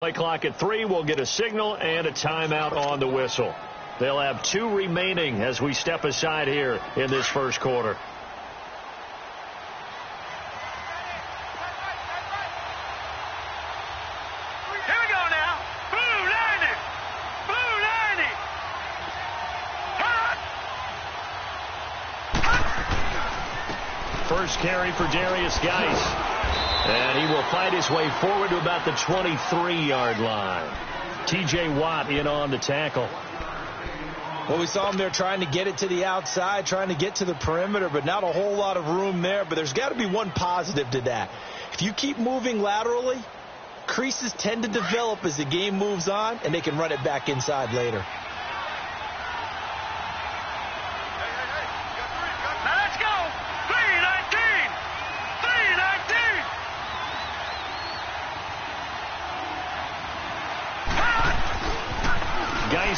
Play clock at 3. We'll get a signal and a timeout on the whistle. They'll have 2 remaining as we step aside here in this first quarter. Here we go now. Blue 90. Blue 90. First carry for Darius Geis. And he will fight his way forward to about the 23-yard line. T.J. Watt in on the tackle. Well, we saw him there trying to get it to the outside, trying to get to the perimeter, but not a whole lot of room there. But there's got to be one positive to that. If you keep moving laterally, creases tend to develop as the game moves on, and they can run it back inside later.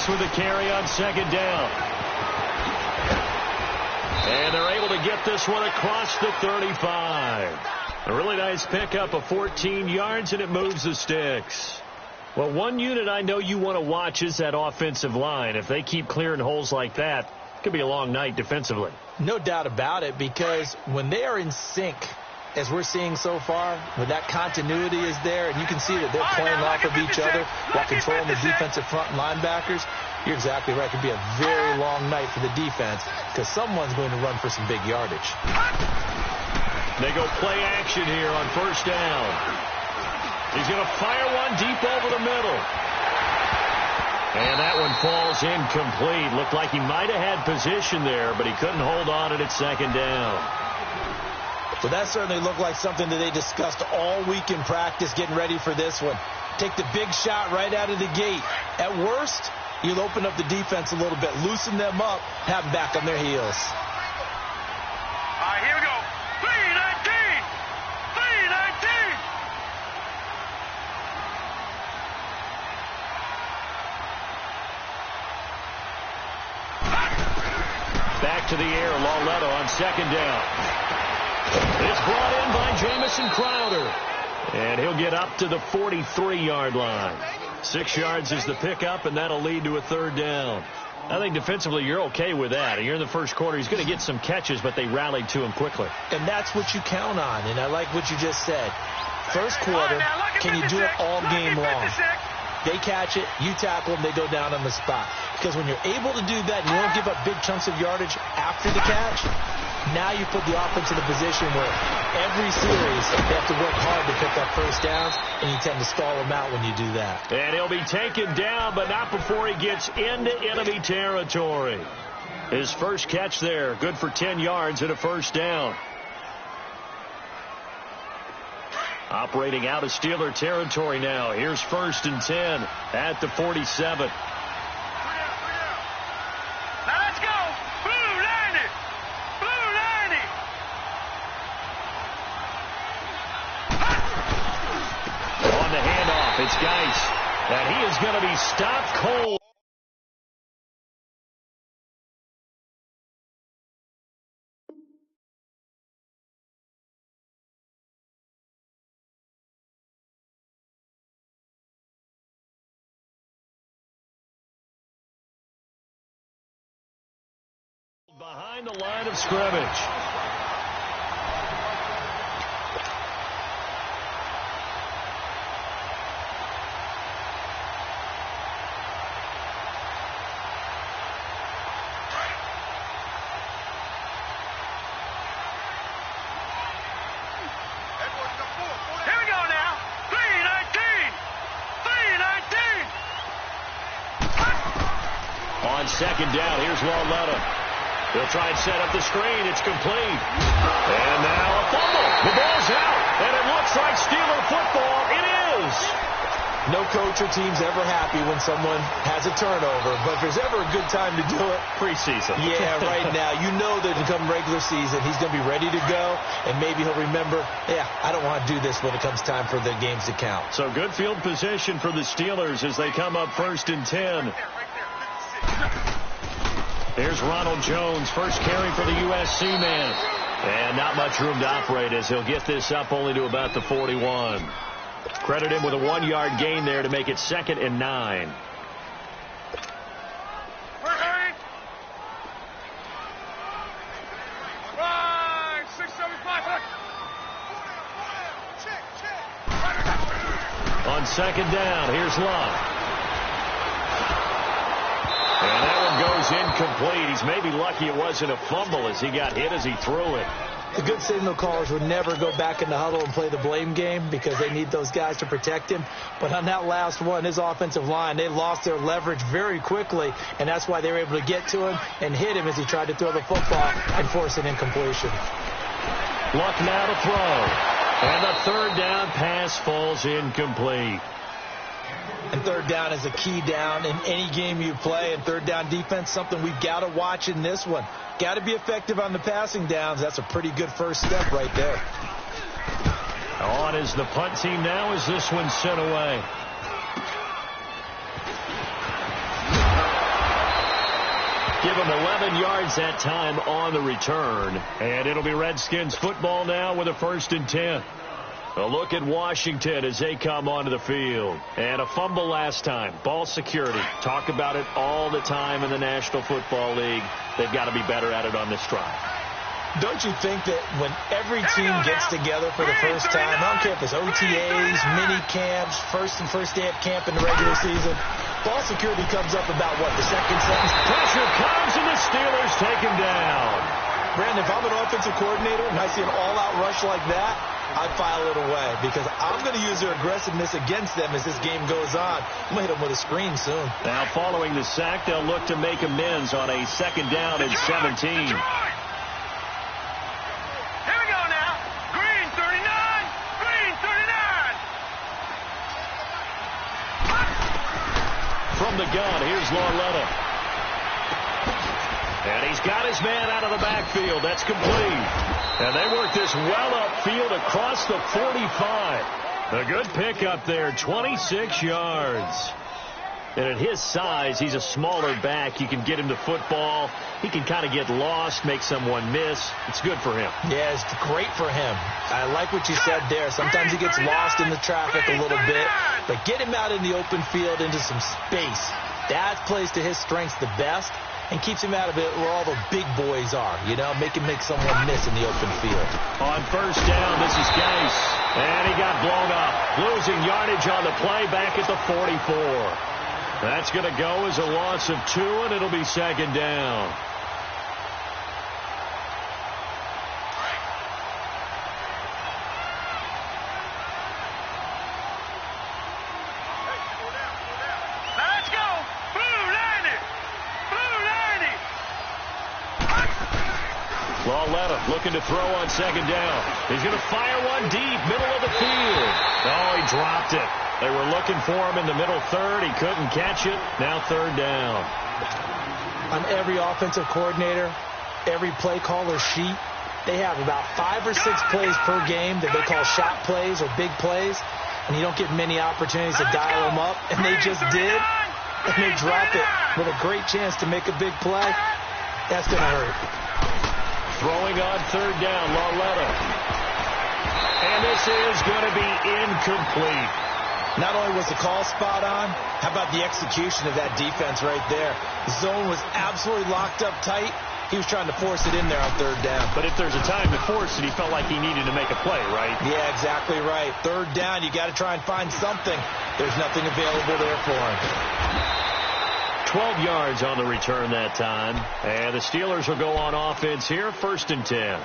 With a carry on second down. And they're able to get this one across the 35. A really nice pickup of 14 yards, and it moves the sticks. Well, one unit I know you want to watch is that offensive line. If they keep clearing holes like that, it could be a long night defensively. No doubt about it, because when they are in sync, as we're seeing so far, when that continuity is there, and you can see that they're playing off of each other while controlling the defensive front linebackers, you're exactly right. It could be a very long night for the defense because someone's going to run for some big yardage. They go play action here on first down. He's going to fire one deep over the middle. And that one falls incomplete. Looked like he might have had position there, but he couldn't hold on at second down. So that certainly looked like something that they discussed all week in practice getting ready for this one. Take the big shot right out of the gate. At worst, you'll open up the defense a little bit, loosen them up, have them back on their heels. All right, here we go. 319! 319! Back to the air, Lauletta on second down. It's brought in by Jamison Crowder. And he'll get up to the 43-yard line. 6 yards is the pickup, and that'll lead to a third down. I think defensively you're okay with that. You're in the first quarter. He's going to get some catches, but they rallied to him quickly. And that's what you count on, and I like what you just said. First quarter, can you do it all game long? They catch it, you tackle them, they go down on the spot. Because when you're able to do that and you don't give up big chunks of yardage after the catch, now you put the offense in a position where every series they have to work hard to pick up first downs, and you tend to stall them out when you do that. And he'll be taken down, but not before he gets into enemy territory. His first catch there, good for 10 yards and a first down. Operating out of Steeler territory now. Here's 1st and 10 at the 47. Now let's go. Blue 90. Blue 90. On the handoff, it's Geis. And he is going to be stopped cold. Behind the line of scrimmage. Here we go now. 319. 319. On second down, here's Lauletta. He'll try and set up the screen. It's complete. And now a fumble. The ball's out. And it looks like Steeler football. It is. No coach or team's ever happy when someone has a turnover. But if there's ever a good time to do it, preseason. Yeah, right now. You know that come regular season, he's going to be ready to go. And maybe he'll remember, yeah, I don't want to do this when it comes time for the games to count. So good field position for the Steelers as they come up 1st and 10. Here's Ronald Jones, first carry for the USC man. And not much room to operate as he'll get this up only to about the 41. Credit him with a 1-yard gain there to make it 2nd and 9. On 2nd down, here's Love. And that one goes incomplete. He's maybe lucky it wasn't a fumble as he got hit as he threw it. The good signal callers would never go back in the huddle and play the blame game because they need those guys to protect him. But on that last one, his offensive line, they lost their leverage very quickly, and that's why they were able to get to him and hit him as he tried to throw the football and force an incompletion. Luck now to throw. And the 3rd down pass falls incomplete. And 3rd down is a key down in any game you play. And 3rd down defense, something we've got to watch in this one. Got to be effective on the passing downs. That's a pretty good first step right there. On is the punt team now as this one's sent away. Give him 11 yards that time on the return. And it'll be Redskins football now with a 1st and 10. A look at Washington as they come onto the field. And a fumble last time. Ball security. Talk about it all the time in the National Football League. They've got to be better at it on this drive. Don't you think that when every team gets together for the first time, I don't care if it's OTAs, mini camps, first day of camp in the regular season, ball security comes up about what, the second sentence? Pressure comes and the Steelers take him down. Brandon, if I'm an offensive coordinator and I see an all-out rush like that, I'd file it away because I'm going to use their aggressiveness against them as this game goes on. I'm going to hit them with a screen soon. Now following the sack, they'll look to make amends on a 2nd down and 17. From the gun, here's Lauletta. And he's got his man out of the backfield. That's complete. And they work this well upfield across the 45. A good pickup there, 26 yards. And at his size, he's a smaller back. You can get him the football. He can kind of get lost, make someone miss. It's good for him. Yeah, it's great for him. I like what you said there. Sometimes he gets lost in the traffic a little bit. But get him out in the open field into some space. That plays to his strengths the best and keeps him out of it where all the big boys are. You know, make someone miss in the open field. On 1st down, this is Geis. And he got blown up. Losing yardage on the play back at the 44. That's going to go as a loss of 2, and it'll be 2nd down. Let's go. Blue 90. Blue 90. Lauletta looking to throw on 2nd down. He's going to fire one deep, middle of the field. Oh, he dropped it. They were looking for him in the middle 3rd. He couldn't catch it. Now 3rd down. On every offensive coordinator, every play caller sheet, they have about 5 or 6 plays per game that they call shot plays or big plays, and you don't get many opportunities to dial them up, and they just did, and they drop it with a great chance to make a big play. That's going to hurt. Throwing on 3rd down, Lauletta. And this is going to be incomplete. Not only was the call spot on, how about the execution of that defense right there? The zone was absolutely locked up tight. He was trying to force it in there on 3rd down. But if there's a time to force it, he felt like he needed to make a play, right? Yeah, exactly right. 3rd down, you got to try and find something. There's nothing available there for him. 12 yards on the return that time. And the Steelers will go on offense here, 1st and 10.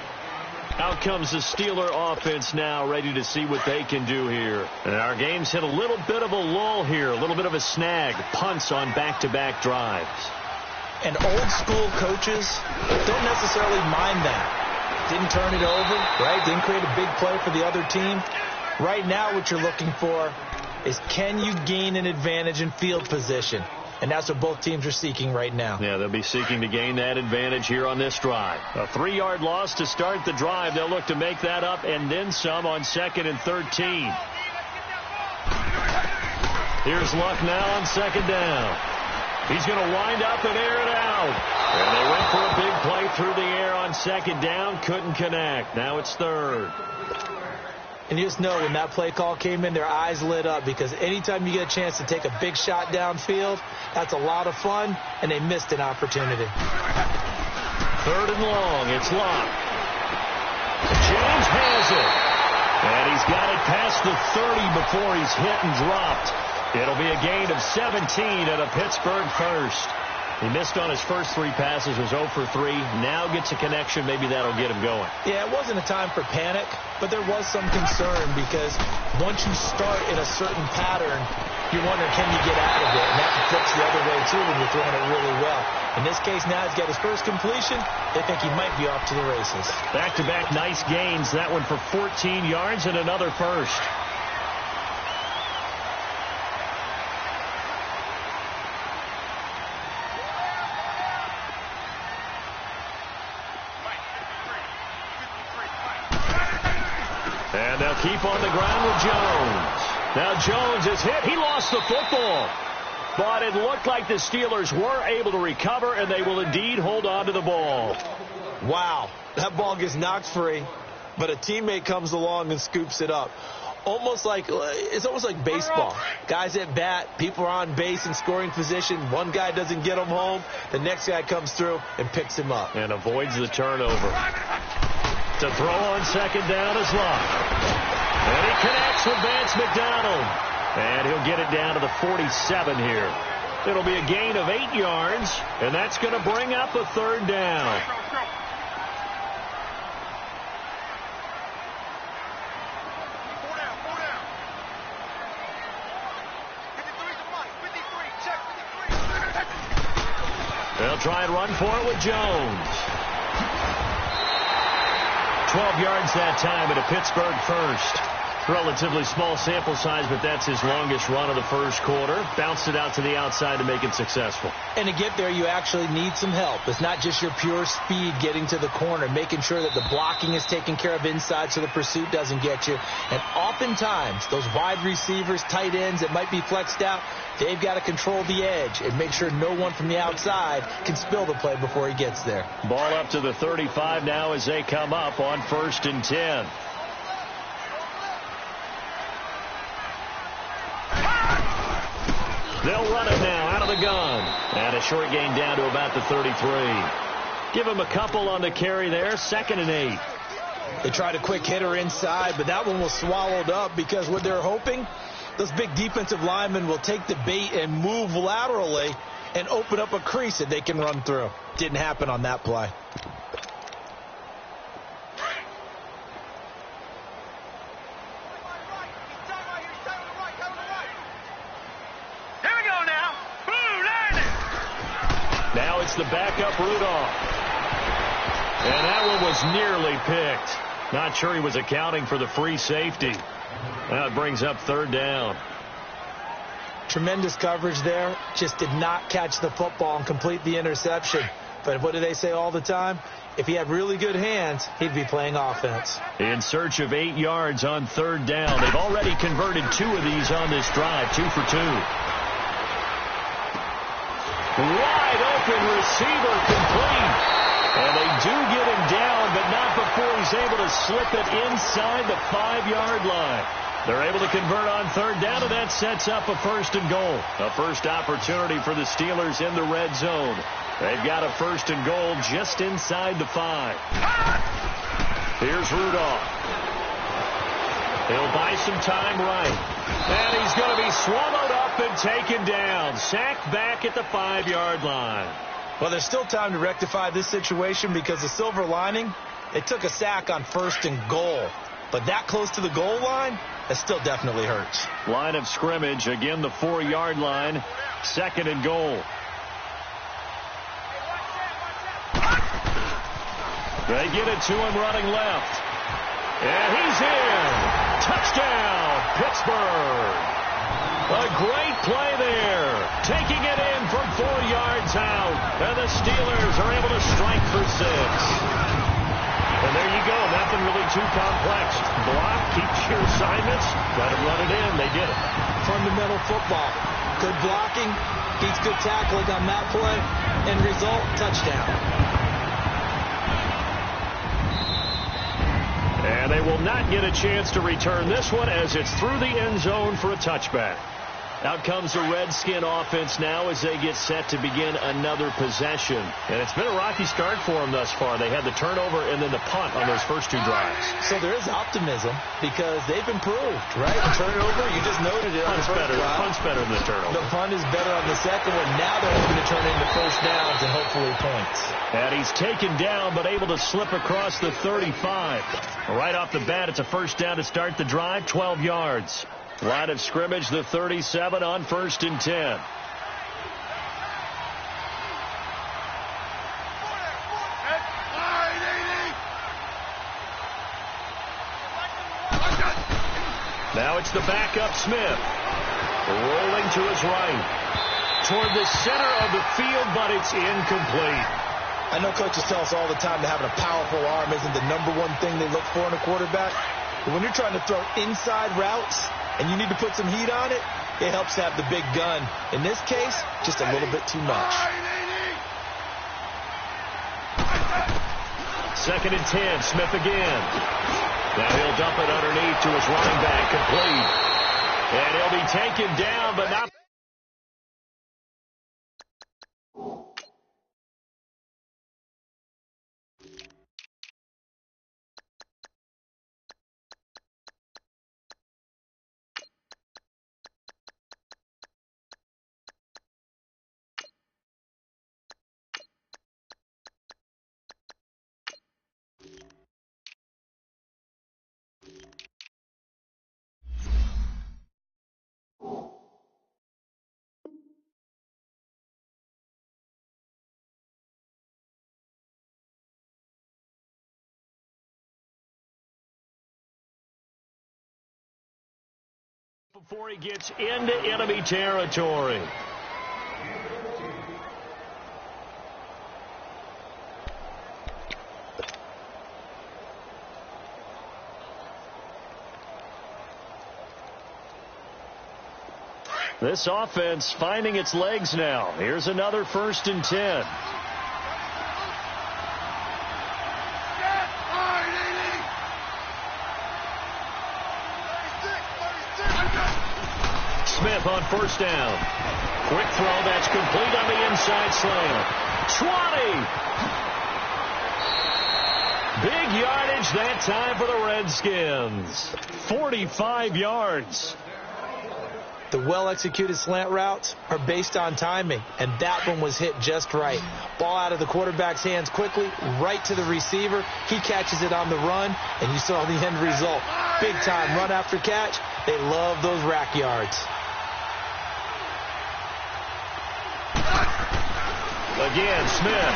Out comes the Steeler offense now, ready to see what they can do here. And our game's hit a little bit of a lull here, a little bit of a snag. Punts on back-to-back drives. And old-school coaches don't necessarily mind that. Didn't turn it over, right? Didn't create a big play for the other team. Right now what you're looking for is can you gain an advantage in field position? And that's what both teams are seeking right now. Yeah, they'll be seeking to gain that advantage here on this drive. A 3-yard loss to start the drive. They'll look to make that up and then some on 2nd and 13. Here's Luck now on 2nd down. He's going to wind up and air it out. And they went for a big play through the air on 2nd down. Couldn't connect. Now it's 3rd. And you just know when that play call came in, their eyes lit up, because anytime you get a chance to take a big shot downfield, that's a lot of fun, and they missed an opportunity. 3rd and long. It's Locke. James has it. And he's got it past the 30 before he's hit and dropped. It'll be a gain of 17 and a Pittsburgh first. He missed on his first 3 passes, was 0 for 3. Now gets a connection. Maybe that'll get him going. Yeah, it wasn't a time for panic, but there was some concern, because once you start in a certain pattern, you wonder, can you get out of it? And that flips the other way, too, when you're throwing it really well. In this case, now he's got his first completion. They think he might be off to the races. Back-to-back nice gains. That one for 14 yards and another first. And they'll keep on the ground with Jones. Now Jones is hit. He lost the football. But it looked like the Steelers were able to recover, and they will indeed hold on to the ball. Wow. That ball gets knocked free, but a teammate comes along and scoops it up. It's almost like baseball. Guys at bat, people are on base in scoring position. One guy doesn't get him home. The next guy comes through and picks him up. And avoids the turnover. To throw on 2nd down is Locke. And he connects with Vance McDonald. And he'll get it down to the 47 here. It'll be a gain of 8 yards, and that's going to bring up a 3rd down. They'll try and run for it with Jones. 12 yards that time at a Pittsburgh first. Relatively small sample size, but that's his longest run of the first quarter. Bounced it out to the outside to make it successful. And to get there, you actually need some help. It's not just your pure speed getting to the corner, making sure that the blocking is taken care of inside so the pursuit doesn't get you. And oftentimes, those wide receivers, tight ends that might be flexed out, they've got to control the edge and make sure no one from the outside can spill the play before he gets there. Ball up to the 35 now as they come up on 1st and 10. They'll run it now out of the gun. And a short gain down to about the 33. Give him a couple on the carry there. 2nd and 8. They tried a quick hitter inside, but that one was swallowed up, because what they're hoping, those big defensive linemen will take the bait and move laterally and open up a crease that they can run through. Didn't happen on that play. Now it's the backup Rudolph. And that one was nearly picked. Not sure he was accounting for the free safety. That brings up 3rd down. Tremendous coverage there. Just did not catch the football and complete the interception. But what do they say all the time? If he had really good hands, he'd be playing offense. In search of 8 yards on 3rd down. They've already converted 2 of these on this drive. 2 for 2. Wide open receiver complete. And they do get him down, but not before he's able to slip it inside the 5-yard line. They're able to convert on 3rd down, and that sets up a 1st and goal. A first opportunity for the Steelers in the red zone. They've got a 1st and goal just inside the 5. Here's Rudolph. He'll buy some time right. And he's going to be swallowed up and taken down. Sacked back at the 5-yard line. Well, there's still time to rectify this situation, because the silver lining, they took a sack on 1st and goal. But that close to the goal line, that still definitely hurts. Line of scrimmage, again the 4-yard line. 2nd and goal. They get it to him running left. And he's in. Touchdown, Pittsburgh. A great play there. Taking it in from 4 yards out. And the Steelers are able to strike for 6. And there you go. Nothing really too complex. Block, keep your assignments, let them run it in. They did it. Fundamental football. Good blocking, beats good tackling on that play. End result, touchdown. And And they will not get a chance to return this one as it's through the end zone for a touchback. Out comes the Redskin offense now as they get set to begin another possession. And it's been a rocky start for them thus far. They had the turnover and then the punt on those first two drives. So there is optimism because they've improved, right? The turnover, you just noted it. Punt's better. Punt's better than the turnover. The punt is better on the second one. Now they're hoping to turn into first downs and hopefully points. And he's taken down but able to slip across the 35. Right off the bat, it's a first down to start the drive, 12 yards. Line of scrimmage, the 37 on 1st and 10. Now it's the backup Smith. Rolling to his right. Toward the center of the field, but it's incomplete. I know coaches tell us all the time that having a powerful arm isn't the #1 thing they look for in a quarterback. But when you're trying to throw inside routes and you need to put some heat on it, it helps to have the big gun. In this case, just a little bit too much. 2nd and 10, Smith again. Now he'll dump it underneath to his running back, complete. And he'll be taken down, but not. Before he gets into enemy territory. This offense finding its legs now. Here's another 1st and 10. Smith on 1st down. Quick throw, that's complete on the inside slant. 20. Big yardage that time for the Redskins. 45 yards. The well-executed slant routes are based on timing, and that one was hit just right. Ball out of the quarterback's hands quickly, right to the receiver. He catches it on the run, and you saw the end result. Big-time run after catch. They love those rack yards. Again, Smith.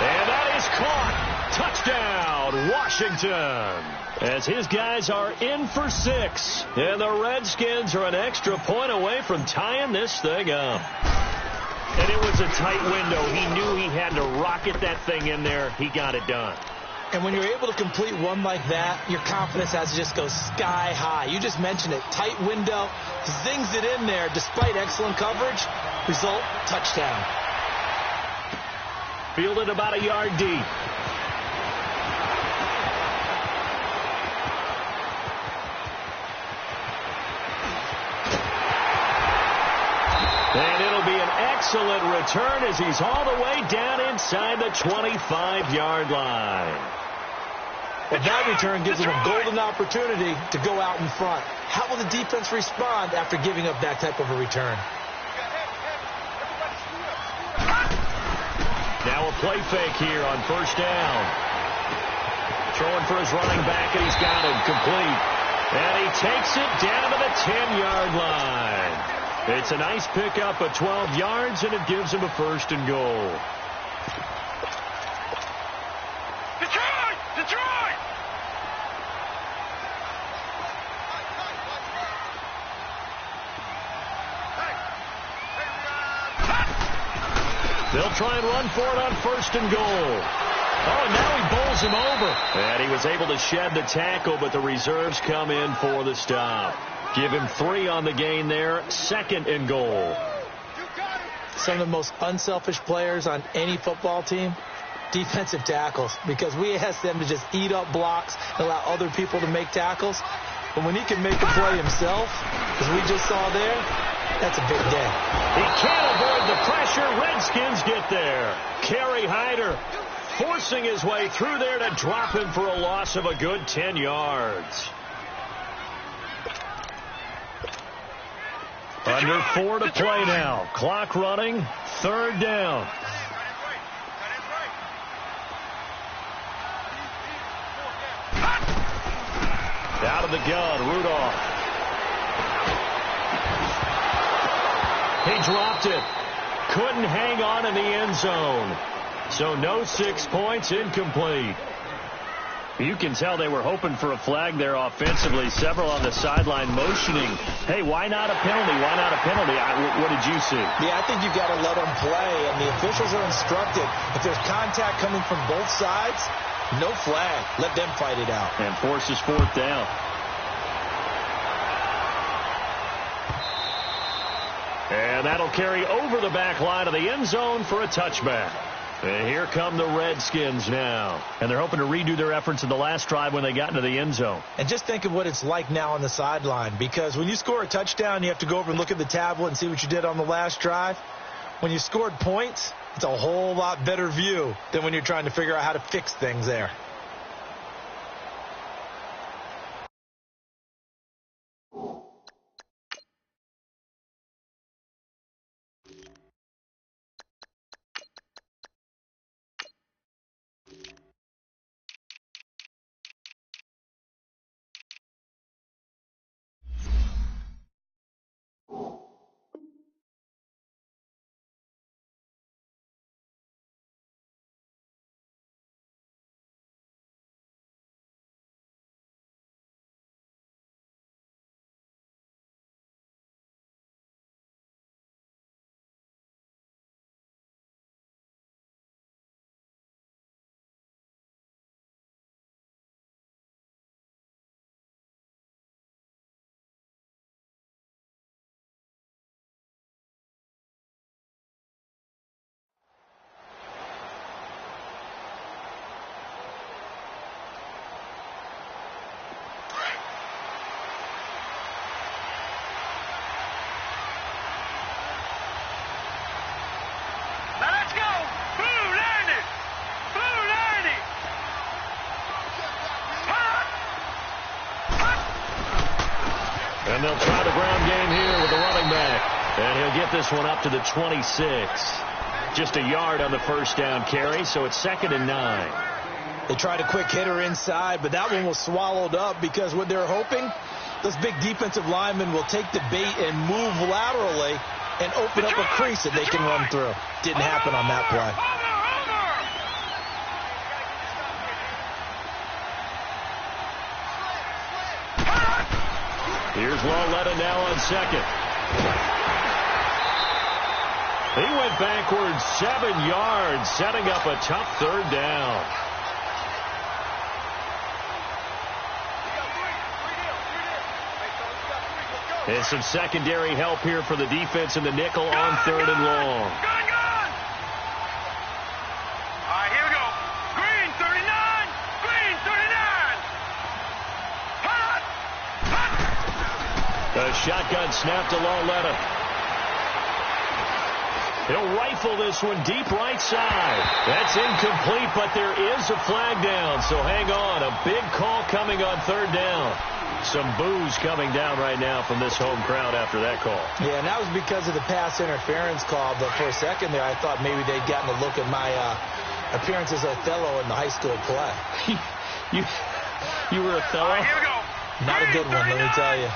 And that is caught. Touchdown, Washington. As his guys are in for 6. And the Redskins are an extra point away from tying this thing up. And it was a tight window. He knew he had to rocket that thing in there. He got it done. And when you're able to complete one like that, your confidence has to just go sky high. You just mentioned it. Tight window, zings it in there despite excellent coverage. Result, touchdown. Fielded about a yard deep. And it'll be an excellent return as he's all the way down inside the 25-yard line. Well, that return gives them a golden opportunity to go out in front. How will the defense respond after giving up that type of a return? Now a play fake here on 1st down. Throwing for his running back, and he's got him complete. And he takes it down to the 10-yard line. It's a nice pickup of 12 yards, and it gives him a 1st and goal. Detroit! Detroit! They'll try and run for it on 1st and goal. Oh, and now he bowls him over. And he was able to shed the tackle, but the reserves come in for the stop. Give him 3 on the gain there. 2nd and goal. Some of the most unselfish players on any football team Defensive tackles, because we ask them to just eat up blocks and allow other people to make tackles. But when he can make a play himself, as we just saw there, that's a big day. He can't avoid the pressure. Redskins get there. Kerry Hyder forcing his way through there to drop him for a loss of a good 10 yards. Under 4 to play now. Clock running. 3rd down. Out of the gun, Rudolph. He dropped it. Couldn't hang on in the end zone. So no 6 points, incomplete. You can tell they were hoping for a flag there offensively. Several on the sideline motioning. Hey, why not a penalty? Why not a penalty? What did you see? Yeah, I think you've got to let them play, and the officials are instructed. If there's contact coming from both sides, no flag. Let them fight it out. And forces 4th down. And that'll carry over the back line of the end zone for a touchback. And here come the Redskins now. And they're hoping to redo their efforts in the last drive when they got into the end zone. And just think of what it's like now on the sideline. Because when you score a touchdown, you have to go over and look at the tablet and see what you did on the last drive. When you scored points, it's a whole lot better view than when you're trying to figure out how to fix things there. And they'll try the ground game here with the running back. And he'll get this one up to the 26. Just a yard on the first down carry, so it's 2nd and 9. They tried a quick hitter inside, but that one was swallowed up because what they're hoping, those big defensive linemen will take the bait and move laterally and open up a crease that they can run through. Didn't happen on that play. Here's Lauletta now on 2nd. He went backwards 7 yards, setting up a tough 3rd down. And some secondary help here for the defense in the nickel on 3rd and long. A shotgun snap to Lauletta. He'll rifle this one deep right side. That's incomplete, but there is a flag down, so hang on. A big call coming on 3rd down. Some boos coming down right now from this home crowd after that call. Yeah, and that was because of the pass interference call, but for a second there I thought maybe they'd gotten a look at my appearance as Othello in the high school play. You were Othello? Here we go. Not a good one, let me tell you.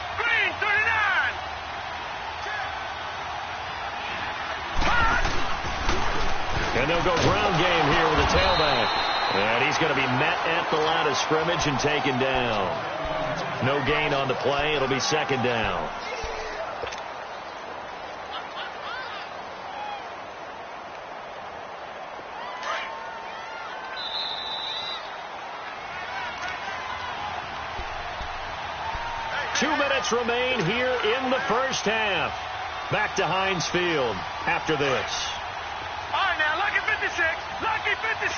And they'll go ground game here with a tailback. And he's going to be met at the line of scrimmage and taken down. No gain on the play. It'll be 2nd down. Two minutes remain here in the first half. Back to Heinz Field after this. All right, now look at 50. 56. Lucky 56.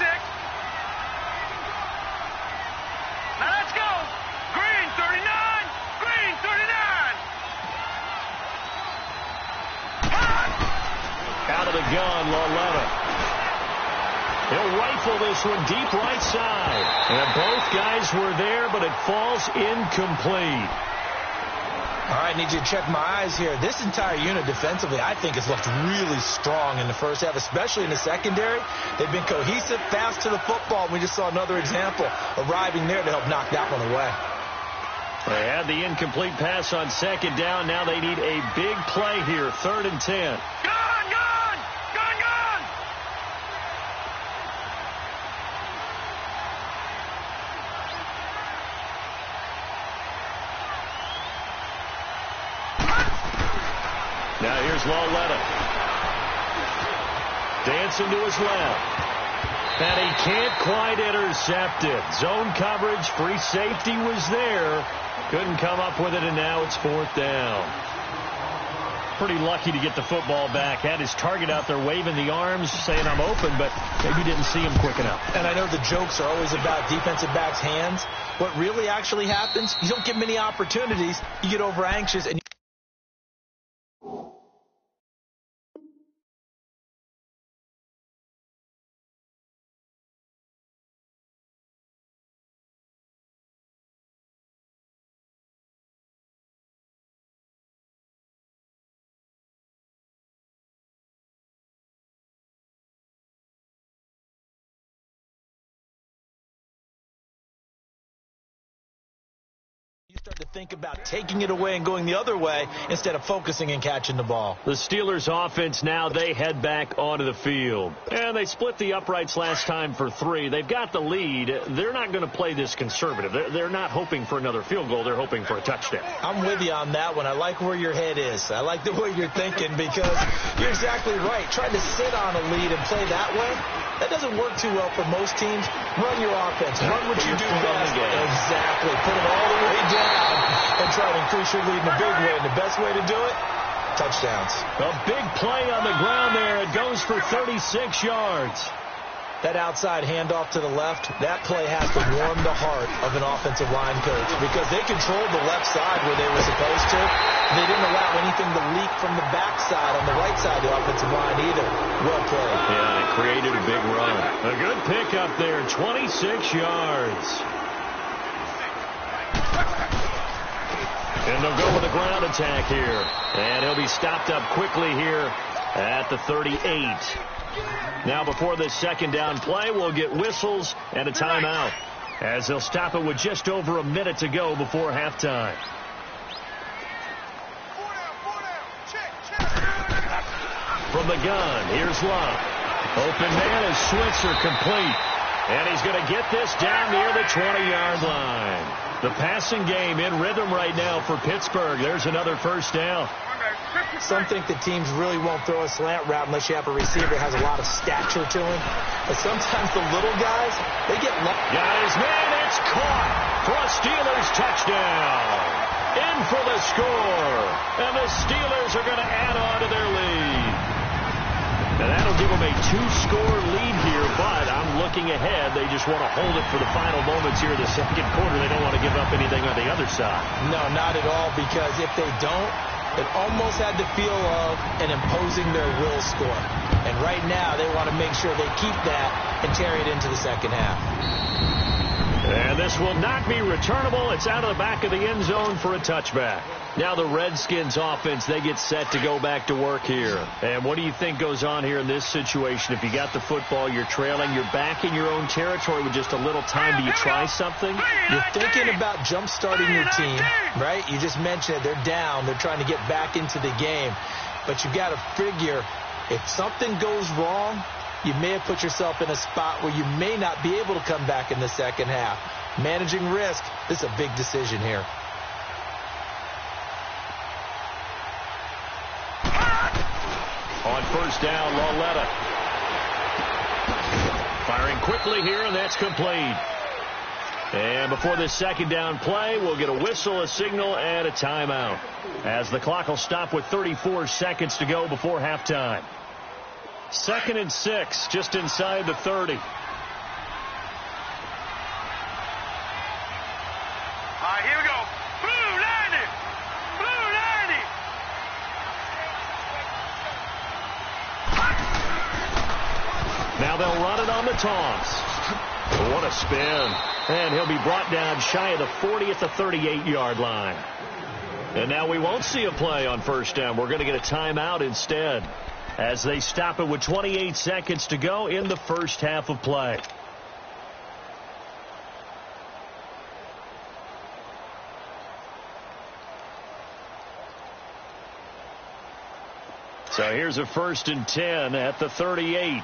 Now let's go. Green 39. Green 39. Out of the gun, Loletta. He'll rifle this one deep right side. And both guys were there, but it falls incomplete. All right, need you to check my eyes here. This entire unit defensively, I think, has looked really strong in the first half, especially in the secondary. They've been cohesive, fast to the football. We just saw another example arriving there to help knock that one away. They had the incomplete pass on second down. Now they need a big play here, 3rd and 10. Now here's Loletta. Dancing to his left. And he can't quite intercept it. Zone coverage, free safety was there. Couldn't come up with it, and now it's 4th down. Pretty lucky to get the football back. Had his target out there waving the arms, saying I'm open, but maybe didn't see him quick enough. And I know the jokes are always about defensive backs' hands. What really actually happens, you don't get many opportunities. You get over anxious and you start to think about taking it away and going the other way instead of focusing and catching the ball. The Steelers offense now, they head back onto the field. And they split the uprights last time for 3. They've got the lead. They're not going to play this conservative. They're not hoping for another field goal. They're hoping for a touchdown. I'm with you on that one. I like where your head is. I like the way you're thinking because you're exactly right. Trying to sit on a lead and play that way, that doesn't work too well for most teams. Run your offense. Run what you do best. Exactly. Put it all the way down and try to increase your lead in a big way. And the best way to do it, touchdowns. A big play on the ground there. It goes for 36 yards. That outside handoff to the left, that play has to warm the heart of an offensive line coach because they controlled the left side where they were supposed to. They didn't allow anything to leak from the backside on the right side of the offensive line either. Well played. Yeah, it created a big run. A good pickup there, 26 yards. And they'll go with a ground attack here. And he'll be stopped up quickly here at the 38. Now before this second down play, we'll get whistles and a timeout as they'll stop it with just over a minute to go before halftime. From the gun, here's Love. Open man is Switzer complete. And he's going to get this down near the 20-yard line. The passing game in rhythm right now for Pittsburgh. There's another first down. Some think the teams really won't throw a slant route unless you have a receiver that has a lot of stature to him. But sometimes the little guys, they get lucky. Guys, man, it's caught for a Steelers touchdown. In for the score. And the Steelers are going to add on to their lead. And that'll give them a 2-score lead here, but I'm looking ahead. They just want to hold it for the final moments here in the second quarter. They don't want to give up anything on the other side. No, not at all, because if they don't, it almost had the feel of an imposing their will score. And right now, they want to make sure they keep that and carry it into the second half. And this will not be returnable. It's out of the back of the end zone for a touchback. Now the Redskins offense, they get set to go back to work here. And what do you think goes on here in this situation? If you got the football, you're trailing, you're back in your own territory with just a little time. Do you try something? You're thinking about jump-starting your team, right? You just mentioned it. They're down. They're trying to get back into the game. But you've got to figure if something goes wrong, you may have put yourself in a spot where you may not be able to come back in the second half. Managing risk, this is a big decision here. On first down, Loletta. Firing quickly here, and that's complete. And before this second down play, we'll get a whistle, a signal, and a timeout, as the clock will stop with 34 seconds to go before halftime. 2nd and 6, just inside the 30. All right, here we go. Blue 90. Blue 90. Now they'll run it on the toss. What a spin. And he'll be brought down shy of the 40 at the 38-yard line. And now we won't see a play on first down. We're going to get a timeout instead as they stop it with 28 seconds to go in the first half of play. So here's a 1st and 10 at the 38.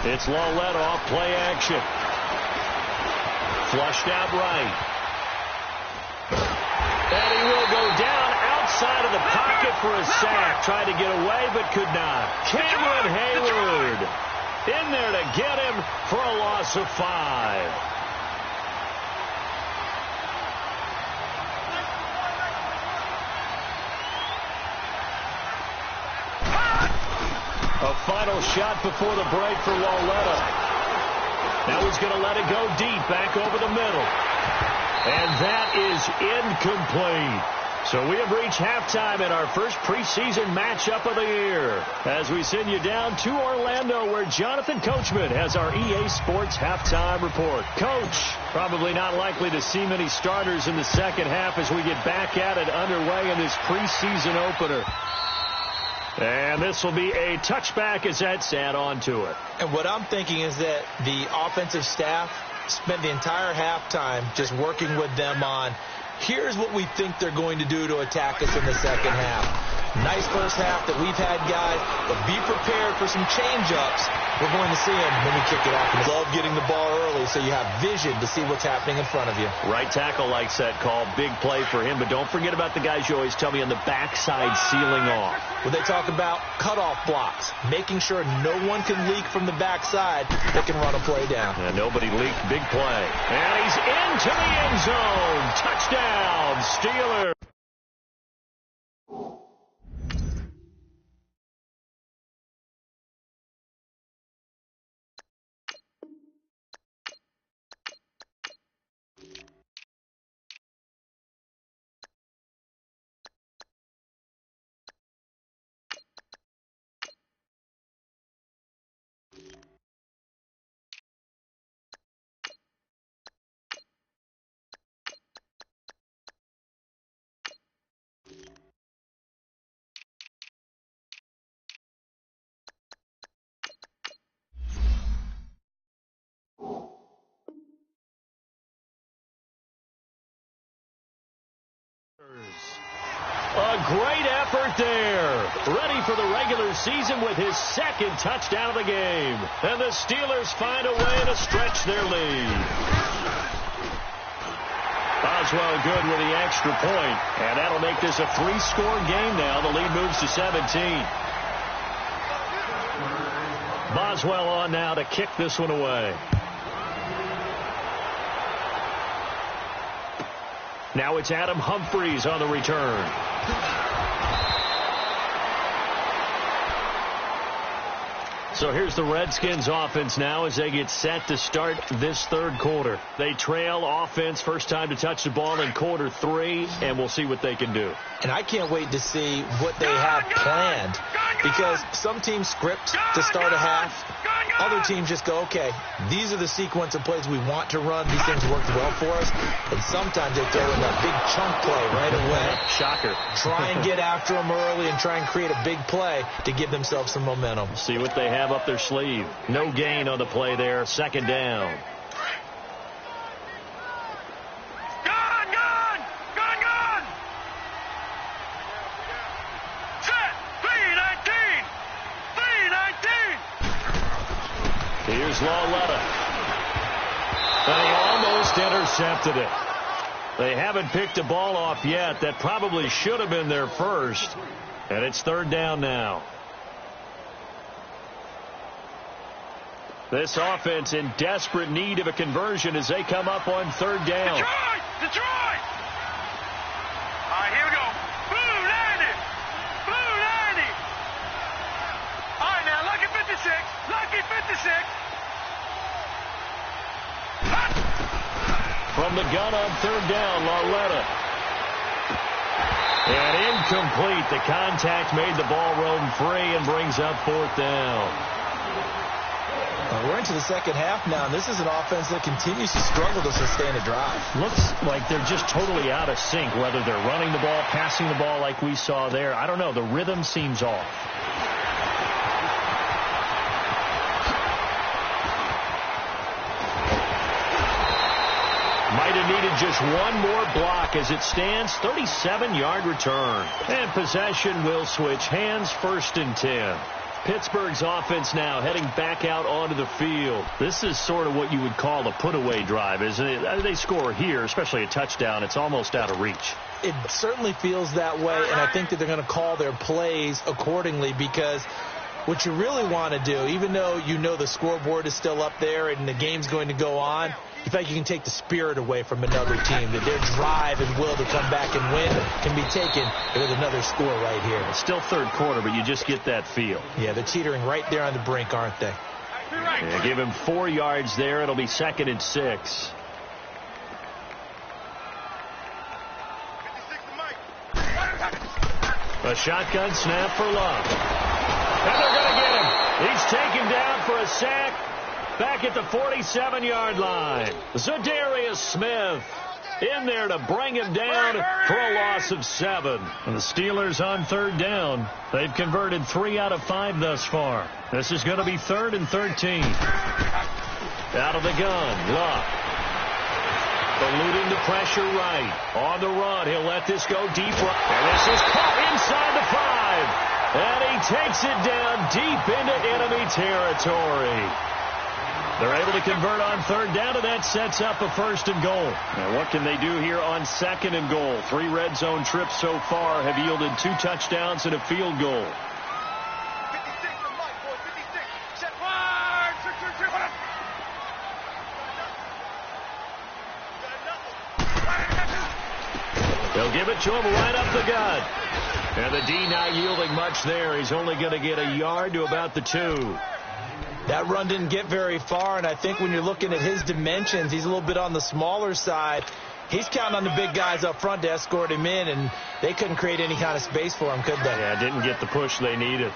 It's Lawlett off play action. Flushed out right. And he will go down outside of the pocket for a sack. Tried to get away but could not. Cameron Hayward in there to get him for a loss of 5. A final shot before the break for Lawlett. Now he's going to let it go deep, back over the middle. And that is incomplete. So we have reached halftime in our first preseason matchup of the year as we send you down to Orlando where Jonathan Coachman has our EA Sports halftime report. Coach, probably not likely to see many starters in the second half as we get back at it underway in this preseason opener. And this will be a touchback as that's add on to it. And what I'm thinking is that the offensive staff spent the entire halftime just working with them on, here's what we think they're going to do to attack us in the second half. Nice first half that we've had, guys, but be prepared for some change-ups. We're going to see them when we kick it off. And love getting the ball early so you have vision to see what's happening in front of you. Right tackle likes that call. Big play for him, but don't forget about the guys you always tell me on the backside sealing off. When they talk about cutoff blocks, making sure no one can leak from the backside, they can run a play down. And nobody leaked. Big play. And he's into the end zone. Touchdown, Steelers. A great effort there. Ready for the regular season with his second touchdown of the game. And the Steelers find a way to stretch their lead. Boswell good with the extra point. And that'll make this a 3-score game now. The lead moves to 17. Boswell on now to kick this one away. Now it's Adam Humphries on the return. So here's the Redskins offense now as they get set to start this third quarter. They trail offense first time to touch the ball in quarter 3, and we'll see what they can do. And I can't wait to see what they have planned because some teams script to start a half. Other teams just go, okay, these are the sequence of plays we want to run. These things worked well for us. And sometimes they throw in that big chunk play right away. Shocker. Try and get after them early and try and create a big play to give themselves some momentum. See what they have up their sleeve. No gain on the play there. Second down. Here's Lawlett. And he almost intercepted it. They haven't picked a ball off yet. That probably should have been their first. And it's third down now. This offense in desperate need of a conversion as they come up on third down. Detroit! All right, here we go. Blue 90! Blue 90! All right, now, lucky 56. Lucky 56. From the gun on third down, Lauletta. And incomplete. The contact made the ball roam free and brings up fourth down. Well, we're into the second half now, and this is an offense that continues to struggle to sustain a drive. Looks like they're just totally out of sync, whether they're running the ball, passing the ball like we saw there. I don't know. The rhythm seems off. Might have needed just one more block as it stands. 37-yard return. And possession will switch hands, 1st and 10. Pittsburgh's offense now heading back out onto the field. This is sort of what you would call a put-away drive, isn't it? They score here, especially a touchdown. It's almost out of reach. It certainly feels that way, and I think that they're going to call their plays accordingly, because what you really want to do, even though you know the scoreboard is still up there and the game's going to go on, in fact, you can take the spirit away from another team, that their drive and will to come back and win can be taken with another score right here. It's still third quarter, but you just get that feel. Yeah, they're teetering right there on the brink, aren't they? Yeah, give him 4 yards there. It'll be 2nd and 6. A shotgun snap for Love. And they're going to get him. He's taken down for a sack. Back at the 47-yard line. Zadarius Smith in there to bring him down for a loss of 7. And the Steelers on third down. They've converted 3 out of 5 thus far. This is going to be 3rd and 13. Out of the gun, Luck. Eluding the pressure right. On the run, he'll let this go deep right. And this is caught inside the 5. And he takes it down deep into enemy territory. They're able to convert on third down, and that sets up a 1st and goal. Now, what can they do here on 2nd and goal? 3 red zone trips so far have yielded 2 touchdowns and a field goal. 56, boy, 56. Set wide. They'll give it to him right up the gut. And the D not yielding much there. He's only going to get a yard to about the 2. That run didn't get very far, and I think when you're looking at his dimensions, he's a little bit on the smaller side. He's counting on the big guys up front to escort him in, and they couldn't create any kind of space for him, could they? Yeah, didn't get the push they needed.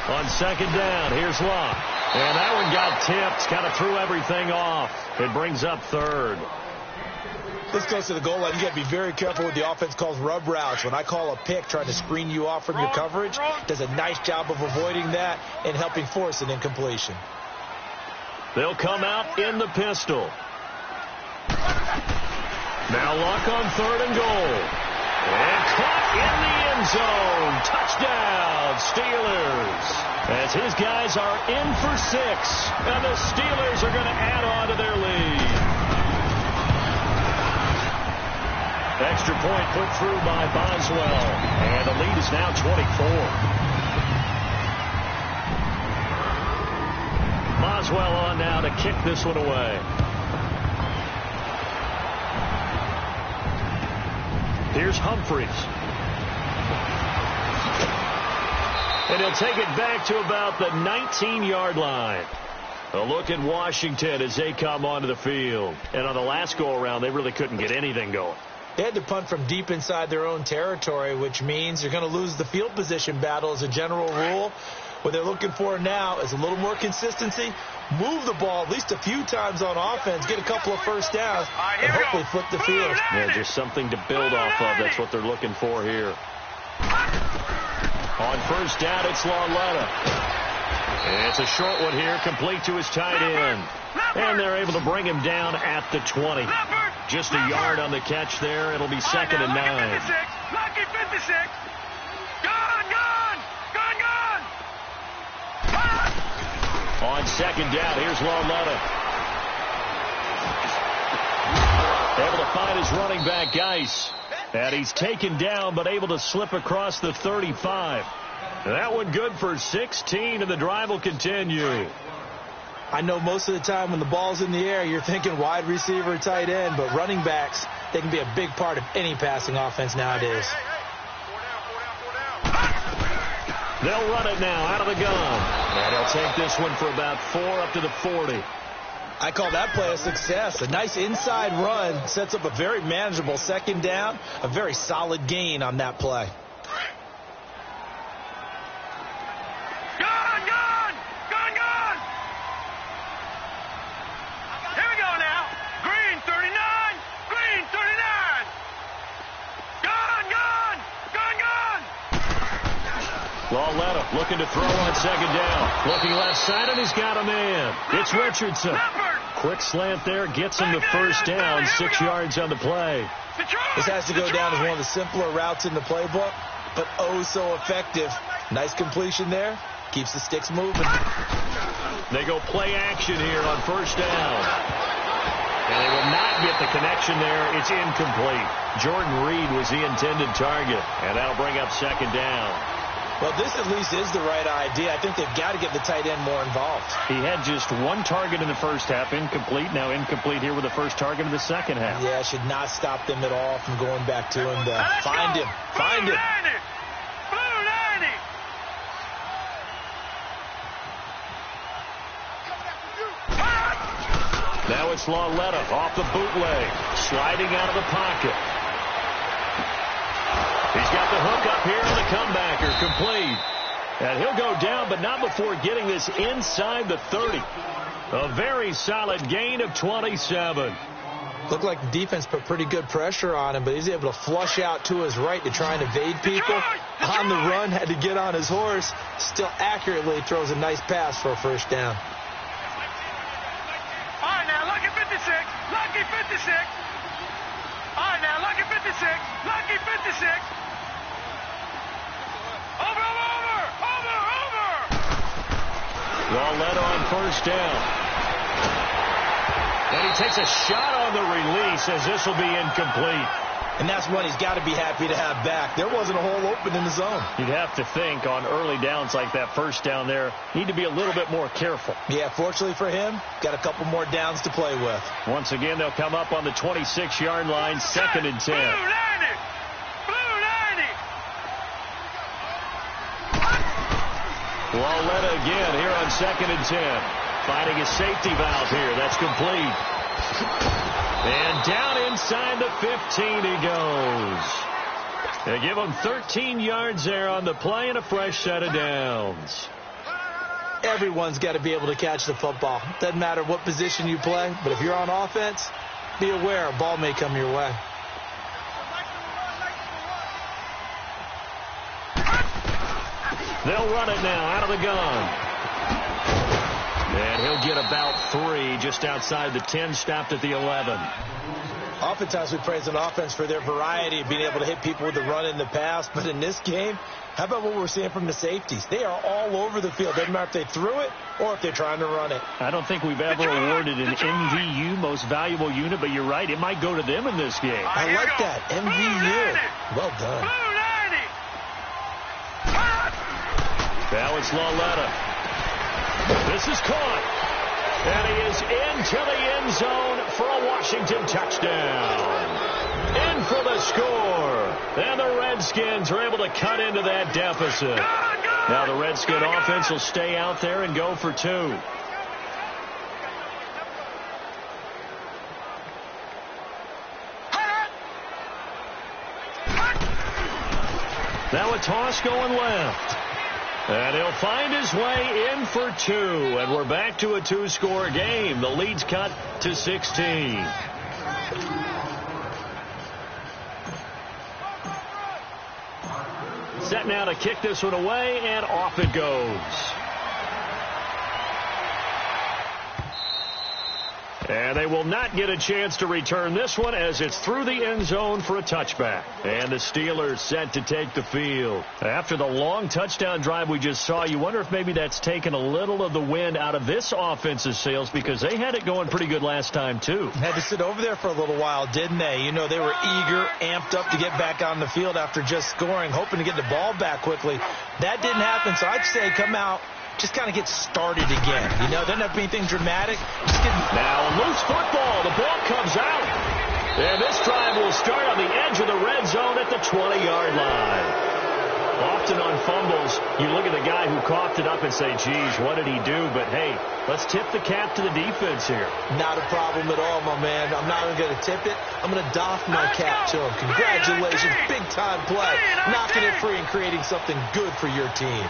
On 2nd down, here's Love. And that one got tipped, kind of threw everything off. It brings up 3rd. This goes to the goal line. You got to be very careful with the offense calls rub routes. When I call a pick trying to screen you off from your coverage, does a nice job of avoiding that and helping force an incompletion. They'll come out in the pistol. Now Luck on 3rd and goal. And caught in the end zone. Touchdown, Steelers. As his guys are in for 6. And the Steelers are going to add on to their lead. Extra point put through by Boswell. And the lead is now 24. Boswell on now to kick this one away. Here's Humphreys. And he'll take it back to about the 19-yard line. A look at Washington as they come onto the field. And on the last go-around, they really couldn't get anything going. They had to punt from deep inside their own territory, which means you're going to lose the field position battle as a general rule. What they're looking for now is a little more consistency, move the ball at least a few times on offense, get a couple of first downs, and hopefully flip the field. Yeah, just something to build off of. That's what they're looking for here. On 1st down, it's Lauletta. And it's a short one here, complete to his tight end. And they're able to bring him down at the 20. Just a yard on the catch there. It'll be 2nd and 9. Lucky 56. Gone. On 2nd down, here's Lauletta. Able to find his running back, Geis. And he's taken down, but able to slip across the 35. That one good for 16, and the drive will continue. I know most of the time when the ball's in the air, you're thinking wide receiver, tight end, but running backs, they can be a big part of any passing offense nowadays. They'll run it now out of the gun. And they'll take this one for about 4 up to the 40. I call that play a success. A nice inside run sets up a very manageable second down, a very solid gain on that play. Gun, gun! Gun, gun! Here we go now. Green 39! Green 39! Gun, gun! Gun, gun! Lauletta looking to throw on second down. Looking left side, and he's got a man. It's Richardson. Quick slant there, gets him the first down, 6 yards on the play. This has to go down as one of the simpler routes in the playbook, but oh so effective. Nice completion there. Keeps the sticks moving. They go play action here on first down. And they will not get the connection there. It's incomplete. Jordan Reed was the intended target, and that'll bring up second down. Well, this at least is the right idea. I think they've got to get the tight end more involved. He had just one target in the first half, incomplete. Now incomplete here with the first target in the second half. Yeah, should not stop them at all from going back to him. Find him. Find him. Now it's Lauletta off the bootleg, sliding out of the pocket. He's got the hook up here on the comebacker, complete. And he'll go down, but not before getting this inside the 30. A very solid gain of 27. Looked like the defense put pretty good pressure on him, but he's able to flush out to his right to try and evade people. On the run, had to get on his horse. Still accurately throws a nice pass for a first down. All right, now, lucky 56. Lucky 56. All right, now, lucky 56. Lucky 56. Over. Lauletta on first down. And he takes a shot on the release as this will be incomplete. And that's one he's got to be happy to have back. There wasn't a hole open in the zone. You'd have to think on early downs like that first down there, need to be a little bit more careful. Yeah, fortunately for him, got a couple more downs to play with. Once again, they'll come up on the 26-yard line, 2nd and 10. Lauletta again here on 2nd and 10. Finding a safety valve here. That's complete. And down inside the 15 he goes. They give him 13 yards there on the play and a fresh set of downs. Everyone's got to be able to catch the football. Doesn't matter what position you play, but if you're on offense, be aware a ball may come your way. They'll run it now out of the gun. And he'll get about 3 just outside the 10, stopped at the 11. Oftentimes we praise an offense for their variety of being able to hit people with the run in the pass. But in this game, how about what we're seeing from the safeties? They are all over the field. Doesn't matter if they threw it or if they're trying to run it. I don't think we've ever awarded an MVU, most valuable unit, but you're right. It might go to them in this game. I like that. MVU. Well done. Now it's Lauletta. This is caught. And he is into the end zone for a Washington touchdown. In for the score. And the Redskins are able to cut into that deficit. Now the Redskin offense will stay out there and go for 2. Now a toss going left. And he'll find his way in for 2. And we're back to a 2-score game. The lead's cut to 16. Set now to kick this one away, and off it goes. And they will not get a chance to return this one as it's through the end zone for a touchback. And the Steelers set to take the field. After the long touchdown drive we just saw, you wonder if maybe that's taken a little of the wind out of this offense's sails because they had it going pretty good last time, too. Had to sit over there for a little while, didn't they? You know, they were eager, amped up to get back on the field after just scoring, hoping to get the ball back quickly. That didn't happen, so I'd say come out. Just kind of get started again. You know, doesn't have to be anything dramatic. Just get... Now, loose football. The ball comes out. And this drive will start on the edge of the red zone at the 20-yard line. Often on fumbles, you look at the guy who coughed it up and say, geez, what did he do? But, hey, let's tip the cap to the defense here. Not a problem at all, my man. I'm not even going to tip it. I'm going to doff my cap to him. Congratulations. Big-time play. Knocking it free and creating something good for your team.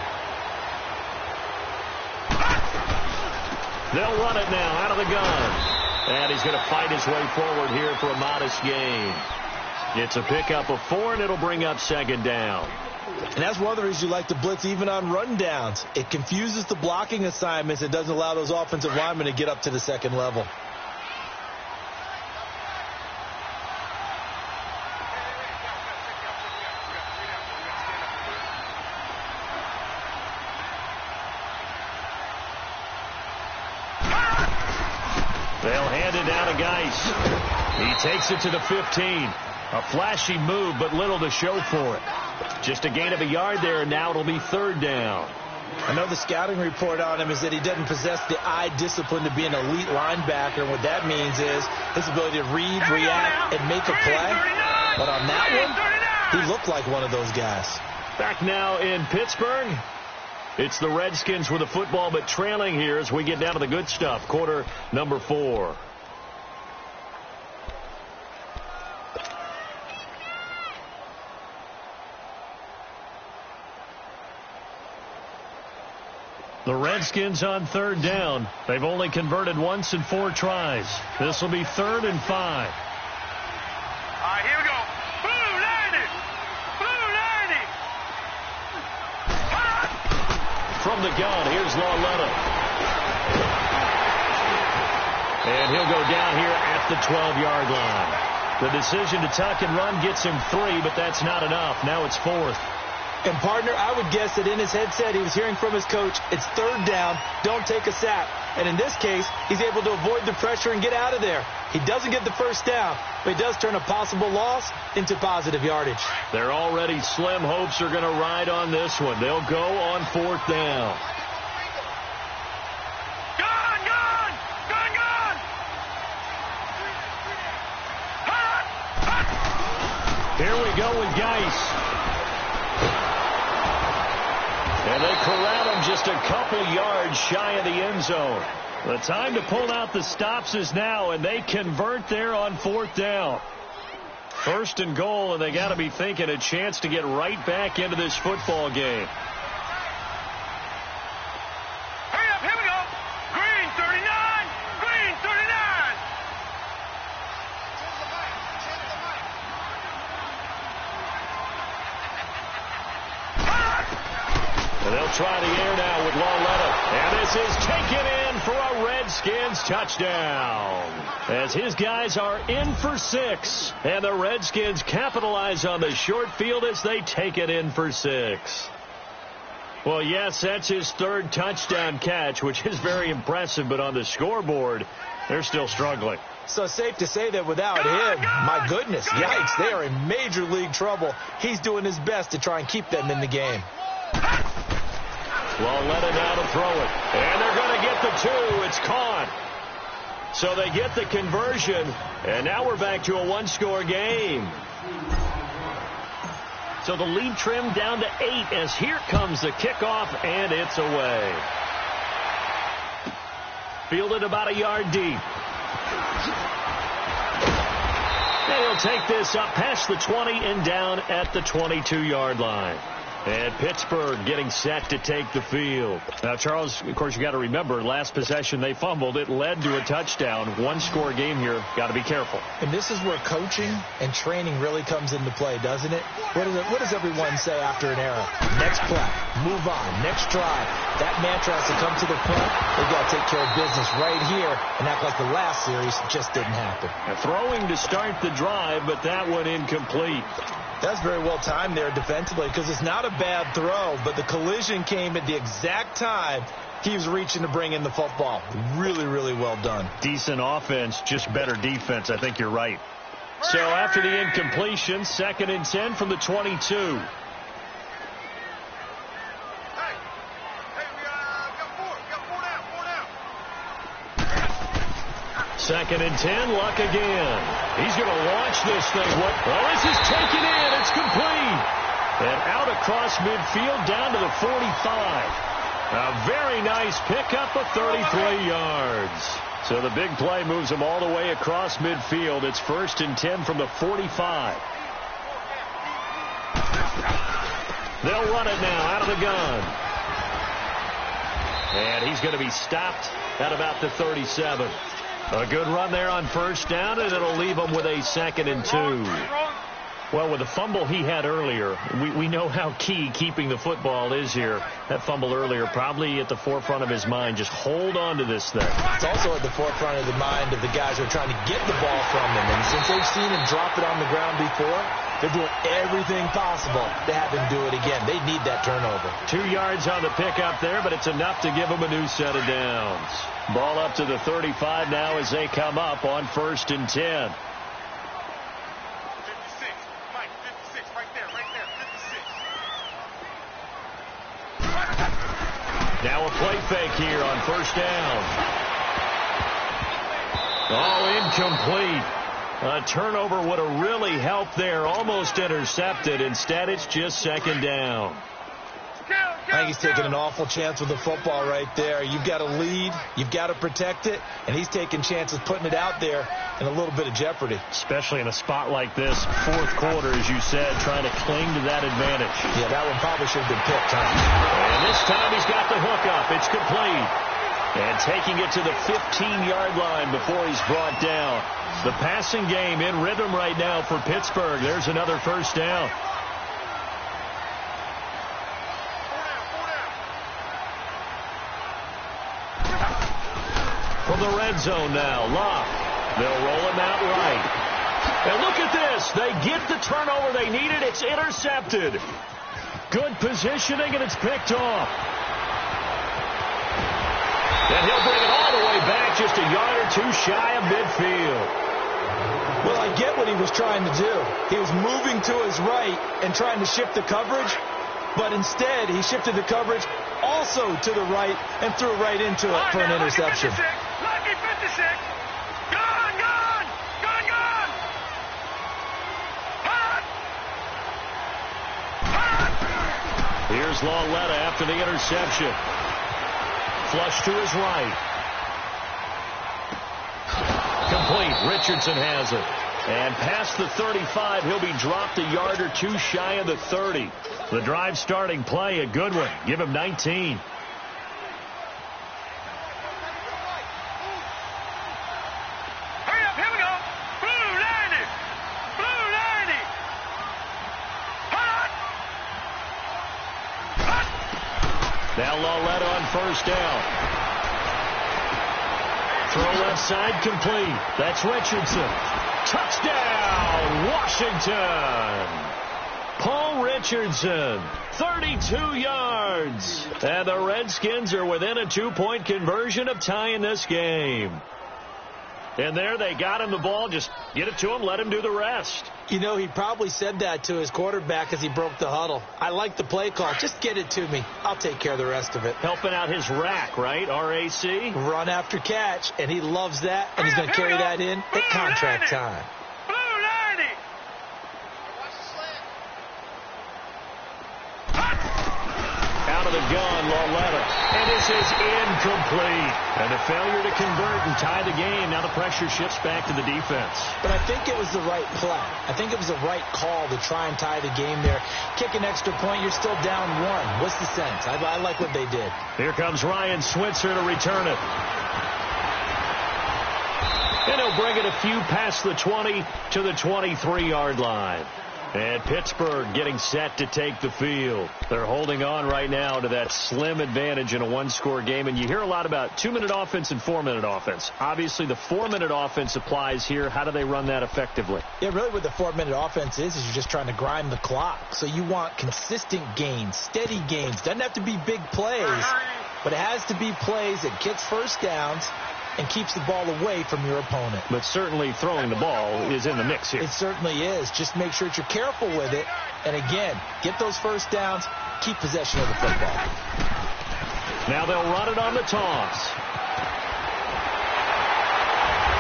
They'll run it now out of the gun. And he's going to fight his way forward here for a modest gain. It's a pickup of 4, and it'll bring up second down. And that's one of the reasons you like to blitz even on rundowns. It confuses the blocking assignments. It doesn't allow those offensive linemen to get up to the second level. They'll hand it down to Geis. He takes it to the 15. A flashy move, but little to show for it. Just a gain of a yard there, and now it'll be third down. I know the scouting report on him is that he doesn't possess the eye discipline to be an elite linebacker. And what that means is his ability to read, react, and make a play. But on that one, he looked like one of those guys. Back now in Pittsburgh. It's the Redskins with the football, but trailing here as we get down to the good stuff. Quarter number 4. The Redskins on third down. They've only converted once in 4 tries. This will be 3rd and 5. All right, here we go. Blue 90. Blue 90. From the gun, here's Lauletta. And he'll go down here at the 12-yard line. The decision to tuck and run gets him 3, but that's not enough. Now it's 4th. And, partner, I would guess that in his headset he was hearing from his coach, it's 3rd down, don't take a sack. And in this case, he's able to avoid the pressure and get out of there. He doesn't get the first down, but he does turn a possible loss into positive yardage. Their already slim hopes are going to ride on this one. They'll go on 4th down. Gun, gun, gun, gun. Here we go with Geis. And they corral him just a couple yards shy of the end zone. The time to pull out the stops is now, and they convert there on 4th down. 1st and goal, and they got to be thinking a chance to get right back into this football game. Hurry up, here we go. Green 39, green 39. And they'll try the air now with Lauletta. And this is taken in for a Redskins touchdown. As his guys are in for 6. And the Redskins capitalize on the short field as they take it in for 6. Well, yes, that's his 3rd touchdown catch, which is very impressive. But on the scoreboard, they're still struggling. So safe to say that without him, my goodness, yikes, they are in major league trouble. He's doing his best to try and keep them in the game. Lauletta now to throw it. And they're going to get the 2. It's caught. So they get the conversion. And now we're back to a 1-score game. So the lead trimmed down to 8 as here comes the kickoff, and it's away. Fielded about a yard deep. And he'll take this up past the 20 and down at the 22-yard line. And Pittsburgh getting set to take the field. Now, Charles, of course, you got to remember, last possession they fumbled. It led to a touchdown. One-score game here. Got to be careful. And this is where coaching and training really comes into play, doesn't it? What does everyone say after an error? Next play, move on, next drive. That mantra has to come to the front. They've got to take care of business right here and act like the last series just didn't happen. Now, throwing to start the drive, but that one incomplete. That's very well timed there defensively because it's not a bad throw, but the collision came at the exact time he was reaching to bring in the football. Really, really well done. Decent offense, just better defense. I think you're right. So after the incompletion, 2nd and 10 from the 22. Second and 10, Luck again. He's going to launch this thing. Oh, this is taken in. It's complete. And out across midfield down to the 45. A very nice pickup of 33 yards. So the big play moves them all the way across midfield. It's 1st and 10 from the 45. They'll run it now out of the gun. And he's going to be stopped at about the 37. A good run there on 1st down, and it'll leave him with a 2nd and 2. Well, with the fumble he had earlier, we know how key keeping the football is here. That fumble earlier probably at the forefront of his mind. Just hold on to this thing. It's also at the forefront of the mind of the guys who are trying to get the ball from him. And since they've seen him drop it on the ground before, they're doing everything possible to have him do it again. They need that turnover. 2 yards on the pickup there, but it's enough to give him a new set of downs. Ball up to the 35 now as they come up on 1st and 10. Now a play fake here on 1st down. Oh, incomplete. A turnover would have really helped there. Almost intercepted. Instead, it's just 2nd down. I think he's taking an awful chance with the football right there. You've got to lead. You've got to protect it. And he's taking chances putting it out there in a little bit of jeopardy. Especially in a spot like this, 4th quarter, as you said, trying to cling to that advantage. Yeah, that one probably should have been picked, huh? And this time he's got the hook up. It's complete. And taking it to the 15-yard line before he's brought down. The passing game in rhythm right now for Pittsburgh. There's another 1st down. From the red zone now, Locke. They'll roll him out right. And look at this. They get the turnover they needed. It's intercepted. Good positioning, and it's picked off. And he'll bring it all the way back, just a yard or two shy of midfield. Well, I get what he was trying to do. He was moving to his right and trying to shift the coverage, but instead he shifted the coverage also to the right and threw right into it for an interception. Lucky 56. Gone, gone, gone, gone. Hot. Hot. Here's Lauletta after the interception. Flush to his right. Complete. Richardson has it. And past the 35, he'll be dropped a yard or two shy of the 30. The drive starting play, a good one. Give him 19. Hurry up, here we go. Blue 90. Blue 90. Hot. Hot. Now Lauletta on 1st down. Throw left side complete. That's Richardson. Touchdown, Washington. Paul Richardson, 32 yards. And the Redskins are within a 2-point conversion of tying this game. And there they got him the ball. Just get it to him, let him do the rest. You know, he probably said that to his quarterback as he broke the huddle. I like the play call. Just get it to me. I'll take care of the rest of it. Helping out his rack, right? RAC? Run after catch. And he loves that. And he's going to carry that in at contract time. Blue 90. Out of the gun, Loletta. And this is incomplete. And a failure to convert and tie the game. Now the pressure shifts back to the defense. But I think it was the right play. I think it was the right call to try and tie the game there. Kick an extra point, you're still down 1. What's the sense? I like what they did. Here comes Ryan Switzer to return it. And he'll bring it a few past the 20 to the 23-yard line. And Pittsburgh getting set to take the field. They're holding on right now to that slim advantage in a one-score game. And you hear a lot about 2-minute offense and 4-minute offense. Obviously, the 4-minute offense applies here. How do they run that effectively? Yeah, really what the 4-minute offense is you're just trying to grind the clock. So you want consistent gains, steady gains. Doesn't have to be big plays, but it has to be plays that gets first downs and keeps the ball away from your opponent. But certainly throwing the ball is in the mix here. It certainly is. Just make sure that you're careful with it. And again, get those first downs, keep possession of the football. Now they'll run it on the toss.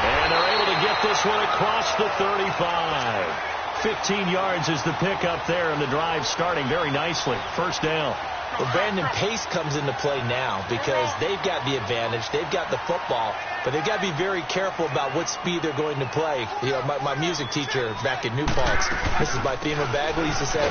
And they're able to get this one across the 35. 15 yards is the pickup there, and the drive starting very nicely. First down. Well, Brandon, pace comes into play now because they've got the advantage. They've got the football, but they've got to be very careful about what speed they're going to play. You know, my music teacher back in New Paltz, Mrs. Bythema Bagley, used to say,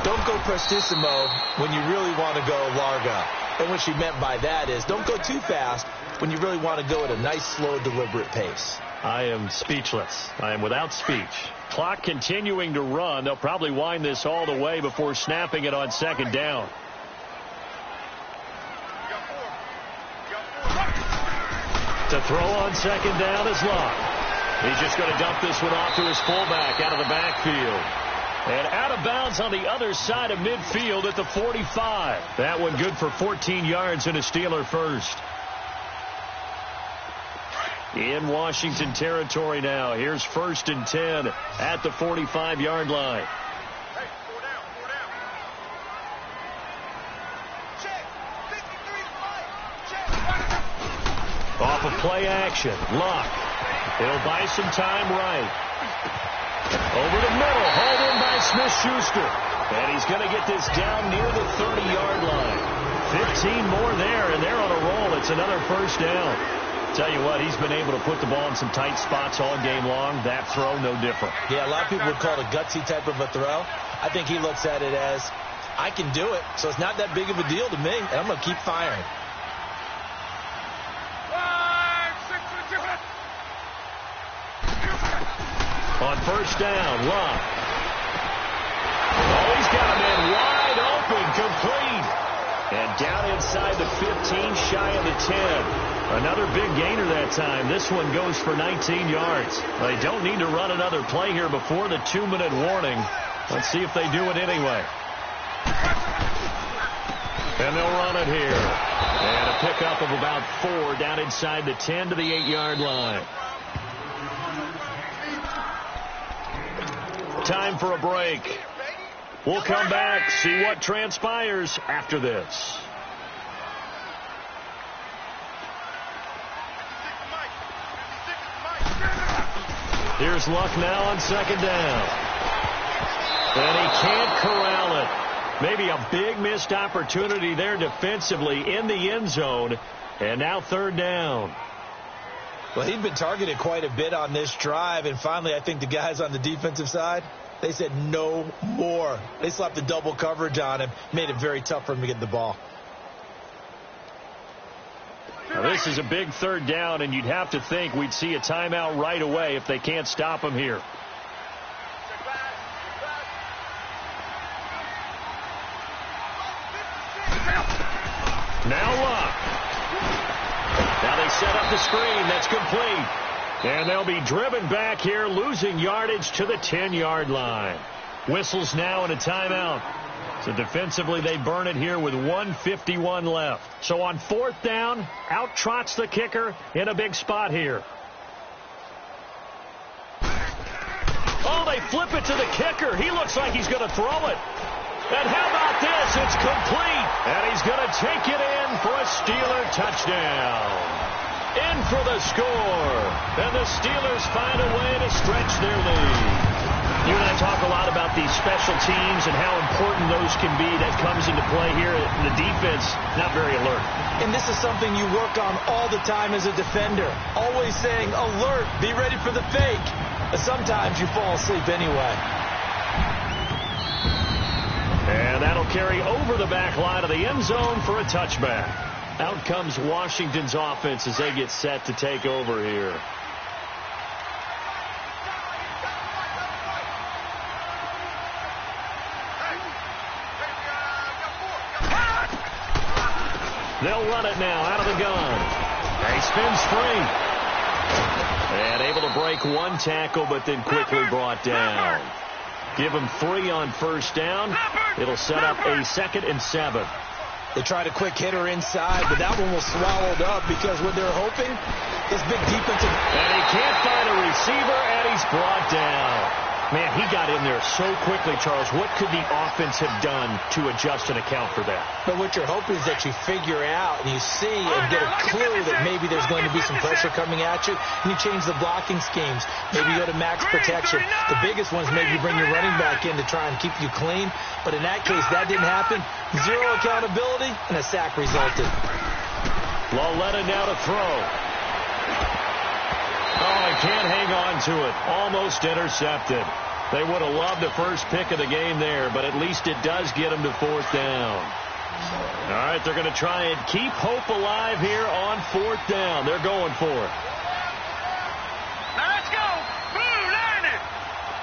don't go prestissimo when you really want to go largo. And what she meant by that is don't go too fast when you really want to go at a nice, slow, deliberate pace. I am speechless. I am without speech. Clock continuing to run. They'll probably wind this all the way before snapping it on second down. To throw on second down is Luck. He's just going to dump this one off to his fullback out of the backfield. And out of bounds on the other side of midfield at the 45. That one good for 14 yards and a Steeler first. In Washington territory now. Here's 1st and 10 at the 45-yard line. Off of play action. Luck. He'll buy some time right. Over the middle. Hauled in by Smith-Schuster. And he's going to get this down near the 30-yard line. 15 more there, and they're on a roll. It's another first down. Tell you what, he's been able to put the ball in some tight spots all game long. That throw, no different. Yeah, a lot of people would call it a gutsy type of a throw. I think he looks at it as, I can do it, so it's not that big of a deal to me, and I'm going to keep firing. On first down, Luck. Oh, he's got a man wide open, complete. And down inside the 15, shy of the 10. Another big gainer that time. This one goes for 19 yards. They don't need to run another play here before the 2-minute warning. Let's see if they do it anyway. And they'll run it here. And a pickup of about 4 down inside the 10 to the 8-yard line. Time for a break. We'll come back, see what transpires after this. Here's Luck now on second down. And he can't corral it. Maybe a big missed opportunity there defensively in the end zone. And now third down. Well, he'd been targeted quite a bit on this drive, and finally I think the guys on the defensive side, they said no more. They slapped the double coverage on him, made it very tough for him to get the ball. Now, this is a big third down, and you'd have to think we'd see a timeout right away if they can't stop him here. Now Luck. Now they set up the screen. That's complete. And they'll be driven back here, losing yardage to the 10-yard line. Whistles now and a timeout. So defensively, they burn it here with 1:51 left. So on fourth down, out trots the kicker in a big spot here. Oh, they flip it to the kicker. He looks like he's going to throw it. And how about this? It's complete. And he's going to take it in for a Steeler touchdown. In for the score. And the Steelers find a way to stretch their lead. You and I talk a lot about these special teams and how important those can be. That comes into play here. The defense, not very alert. And this is something you work on all the time as a defender. Always saying, alert, be ready for the fake. But sometimes you fall asleep anyway. And that'll carry over the back line of the end zone for a touchback. Out comes Washington's offense as they get set to take over here. They'll run it now out of the gun. He spins free. And able to break one tackle, but then quickly brought down. Give him 3 on first down. It'll set up a 2nd and 7. They tried a quick hitter inside, but that one was swallowed up because what they're hoping is big defensive. And he can't find a receiver, and he's brought down. Man, he got in there so quickly, Charles. What could the offense have done to adjust and account for that? But what you're hoping is that you figure out and you see and get a clue that maybe there's going to be some pressure coming at you, and you change the blocking schemes. Maybe you go to max protection. The biggest one is maybe you bring your running back in to try and keep you clean. But in that case, that didn't happen. 0 accountability, and a sack resulted. Lauletta now to throw. Oh, he can't hang on to it. Almost intercepted. They would have loved the first pick of the game there, but at least it does get them to 4th down. All right, they're going to try and keep hope alive here on 4th down. They're going for it. Now let's go. Blue 90.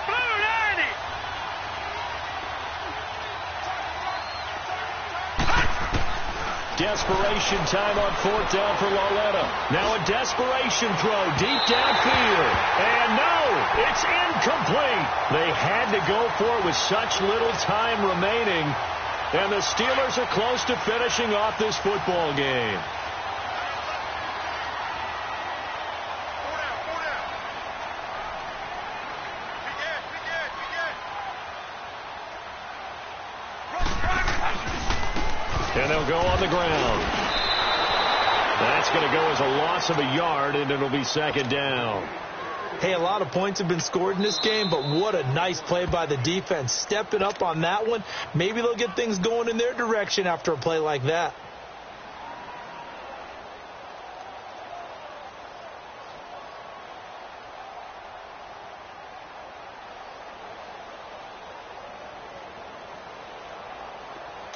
Blue 90. Desperation time on 4th down for Lauletta. Now a desperation throw deep downfield. And no, it's incomplete. They had to go for it with such little time remaining. And the Steelers are close to finishing off this football game. And they'll go on the ground. That's going to go as a loss of a yard, and it'll be 2nd down. Hey, a lot of points have been scored in this game, but what a nice play by the defense. Stepping up on that one. Maybe they'll get things going in their direction after a play like that.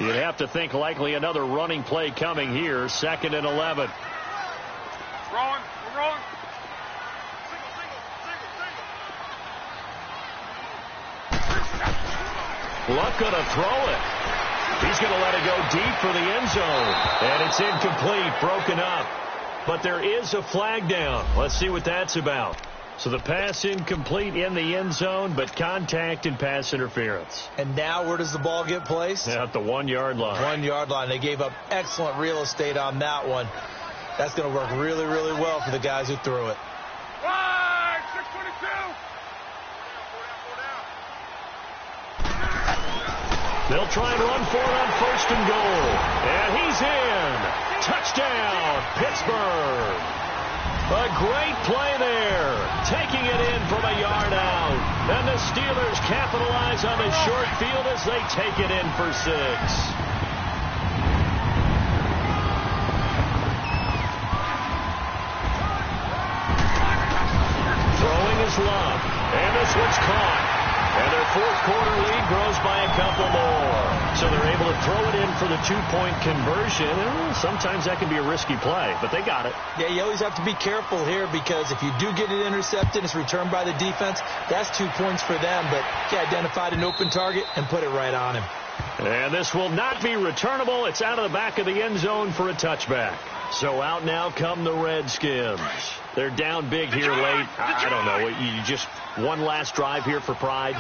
You'd have to think likely another running play coming here. 2nd and 11. Rolling. We're rolling. Luck going to throw it. He's going to let it go deep for the end zone. And it's incomplete, broken up. But there is a flag down. Let's see what that's about. So the pass incomplete in the end zone, but contact and pass interference. And now where does the ball get placed? At the 1-yard line. 1-yard line. They gave up excellent real estate on that one. That's going to work really, really well for the guys who threw it. 622. They'll try and run for it on 1st and goal. And he's in. Touchdown, Pittsburgh. A great play there. Taking it in from a yard out. And the Steelers capitalize on the short field as they take it in for 6. Throwing is Love. And this one's caught. And their 4th quarter lead grows by a couple more. So they're able to throw it in for the 2-point conversion. Sometimes that can be a risky play, but they got it. Yeah, you always have to be careful here because if you do get it intercepted, it's returned by the defense. That's 2 points for them, but he identified an open target and put it right on him. And this will not be returnable. It's out of the back of the end zone for a touchback. So out now come the Redskins. They're down big here late. I don't know. You just one last drive here for pride.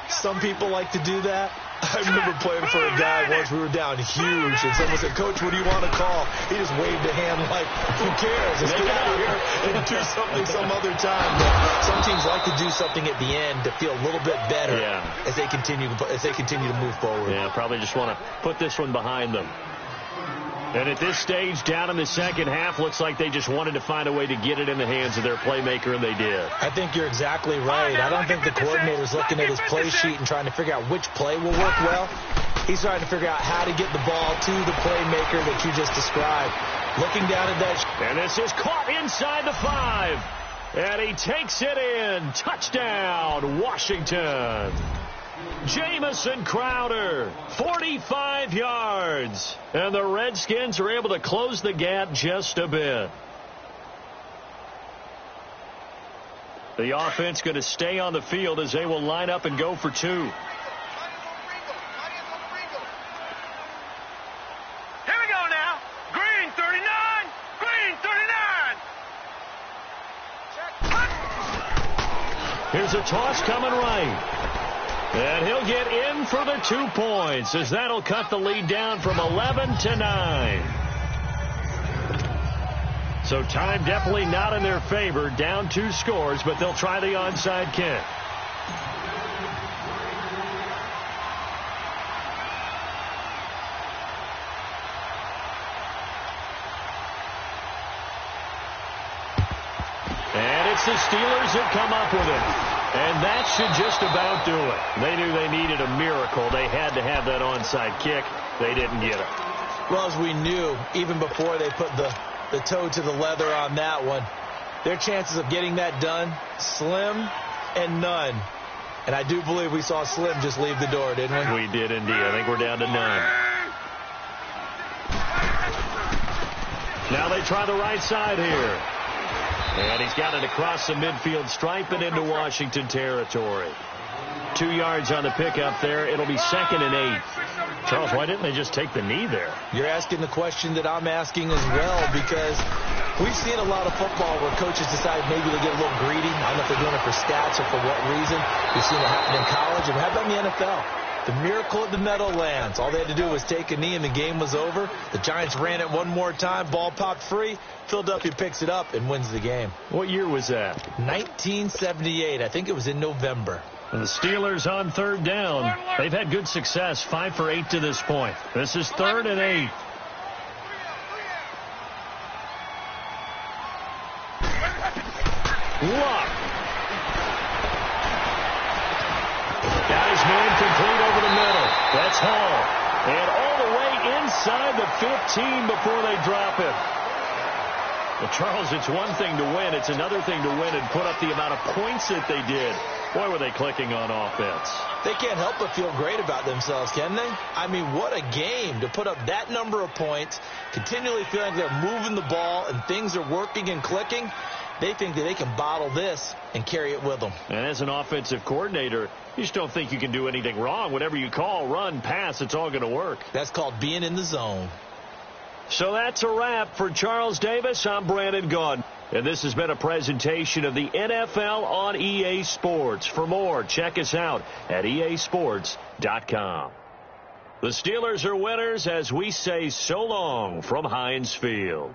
Some people like to do that. I remember playing for a guy once. We were down huge, and someone said, "Coach, what do you want to call?" He just waved a hand like, "Who cares? Let's get out of here and do something some other time." But some teams like to do something at the end to feel a little bit better as they continue to move forward. Yeah, probably just want to put this one behind them. And at this stage, down in the second half, looks like they just wanted to find a way to get it in the hands of their playmaker, and they did. I think you're exactly right. I don't think the coordinator's looking at his play sheet and trying to figure out which play will work well. He's trying to figure out how to get the ball to the playmaker that you just described. Looking down at that. And this is caught inside the 5. And he takes it in. Touchdown, Washington. Jamison Crowder, 45 yards. And the Redskins are able to close the gap just a bit. The offense going to stay on the field as they will line up and go for 2. Here we go now. Green 39. Green 39. Here's a toss coming right. And he'll get in for the 2 points as that'll cut the lead down from 11 to 9. So time definitely not in their favor. Down 2 scores, but they'll try the onside kick. And it's the Steelers that come up with it. And that should just about do it. They knew they needed a miracle. They had to have that onside kick. They didn't get it. Well, as we knew, even before they put the toe to the leather on that one, their chances of getting that done, slim and none. And I do believe we saw Slim just leave the door, didn't we? We did indeed. I think we're down to 9. Now they try the right side here. And he's got it across the midfield stripe and into Washington territory. 2 yards on the pickup there. It'll be 2nd and 8. Charles, why didn't they just take the knee there? You're asking the question that I'm asking as well, because we've seen a lot of football where coaches decide maybe to get a little greedy. I don't know if they're doing it for stats or for what reason. We've seen it happen in college, and how about in the NFL? The miracle at the Meadowlands. All they had to do was take a knee and the game was over. The Giants ran it one more time. Ball popped free. Philadelphia picks it up and wins the game. What year was that? 1978. I think it was in November. And the Steelers on 3rd down. They've had good success. 5 for 8 to this point. This is 3rd and 8. Luck. Got his man complete over the middle. That's Hall. And all the way inside the 15 before they drop it. Well, Charles, it's one thing to win. It's another thing to win and put up the amount of points that they did. Boy, were they clicking on offense. They can't help but feel great about themselves, can they? I mean, what a game to put up that number of points, continually feeling they're moving the ball and things are working and clicking. They think that they can bottle this and carry it with them. And as an offensive coordinator, you just don't think you can do anything wrong. Whatever you call, run, pass, it's all going to work. That's called being in the zone. So that's a wrap for Charles Davis. I'm Brandon Gaudin. And this has been a presentation of the NFL on EA Sports. For more, check us out at easports.com. The Steelers are winners as we say so long from Heinz Field.